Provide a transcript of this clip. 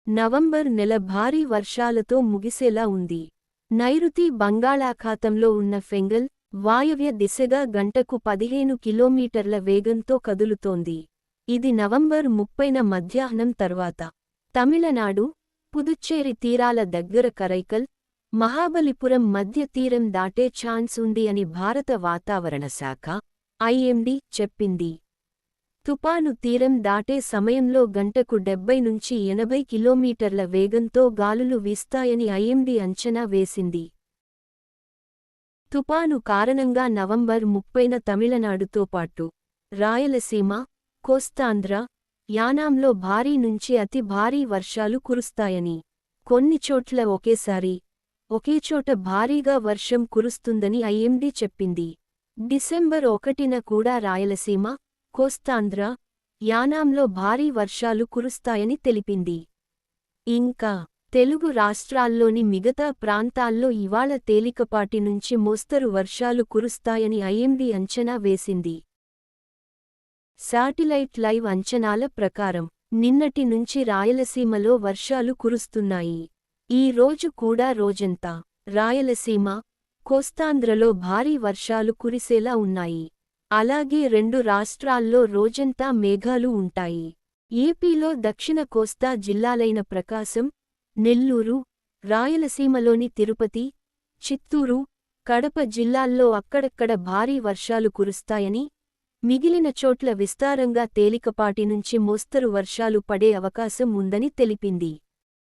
November నెల భారీ వర్షాలతో ముగిసేలా ఉంది. నైరుతి బంగాళాఖాతంలో ఉన్న ఫెంగల్ వాయవ్య దిశగా గంటకు 15 కిలోమీటర్ల వేగంతో కదులుతోంది. ఇది నవంబర్ 30న మధ్యాహ్నం తర్వాత తమిళనాడు, పుదుచ్చేరి తీరాల దగ్గర కరైకల్, మహాబలిపురం మధ్య తీరం దాటే ఛాన్స్ ఉంది అని భారత వాతావరణ శాఖ ఐఎండీ చెప్పింది. తుపాను తీరం దాటే సమయంలో గంటకు 70 నుంచి 80 కిలోమీటర్ల వేగంతో గాలులు వీస్తాయని ఐఎండీ అంచనా వేసింది. తుపాను కారణంగా నవంబర్ 30న తమిళనాడుతో పాటు రాయలసీమ, కోస్తాంధ్ర, యానాంలో భారీ నుంచి అతి భారీ వర్షాలు కురుస్తాయని, కొన్ని చోట్ల ఒకేచోట భారీగా వర్షం కురుస్తుందని ఐఎండీ చెప్పింది. డిసెంబర్ 1న కూడా రాయలసీమ, కోస్తాంధ్ర, యానాంలో భారీ వర్షాలు కురుస్తాయని తెలిపింది. ఇంకా తెలుగు రాష్ట్రాల్లోని మిగతా ప్రాంతాల్లో ఇవాళ తేలికపాటి నుంచి మోస్తరు వర్షాలు కురుస్తాయని ఐఎండీ అంచనా వేసింది. శాటిలైట్ లైవ్ అంచనాల ప్రకారం నిన్నటి నుంచి రాయలసీమలో వర్షాలు కురుస్తున్నాయి. ఈ రోజు కూడా రోజంతా రాయలసీమ, కోస్తాంధ్రలో భారీ వర్షాలు కురిసేలా ఉన్నాయి. అలాగే రెండు రాష్ట్రాల్లో రోజంతా మేఘాలు ఉంటాయి. ఏపీలో దక్షిణ కోస్తా జిల్లాలైన ప్రకాశం, నెల్లూరు, రాయలసీమలోని తిరుపతి, చిత్తూరు, కడప జిల్లాల్లో అక్కడక్కడ భారీ వర్షాలు కురుస్తాయని, మిగిలిన చోట్ల విస్తారంగా తేలికపాటి నుంచి మోస్తరు వర్షాలు పడే అవకాశం ఉందని తెలిపింది.